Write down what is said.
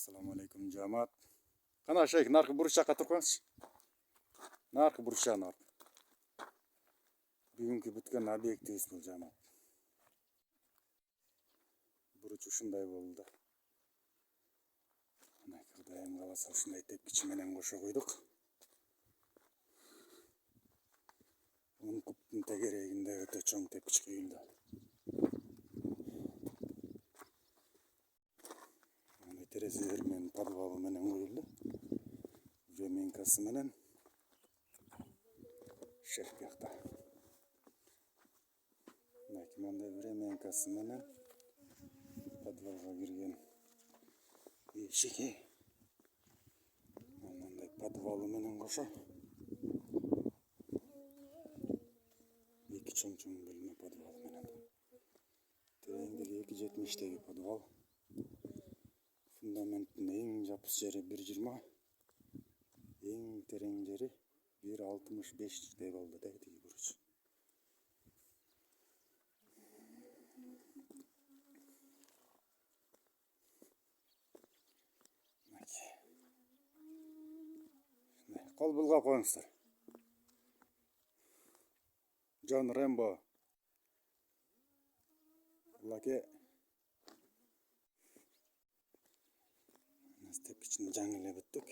Assalamualaikum jamaat. Kana Sheikh nark buruşa katırkans. Nark buruşa nark. Bugünkü бүткен объектибиз бул жамаат. Буруч ушундай болду. Мына Кырдайым каласа ушундай тепкичи менен кошо койдук. 10 кубтун тегерегинде өтө чоң тепкич күйүлдү. Терезелер менен подвалы менен коюлду. Временкасы менен шеф бияқта. Мындай временкасы менен подвалга кирген эшиги. Мындай подвалы менен кошо эки чоң бөлмө подвал менен. Тереңдиги 2,70 подвал. Фундаменттин эң жапыс жери 1,20, эң терең жери 1,65 болду да тиги буруч. Кол булга коюңуздар. Джон Рэмбо. Лаке тепкичини жаңы эле бүттүк.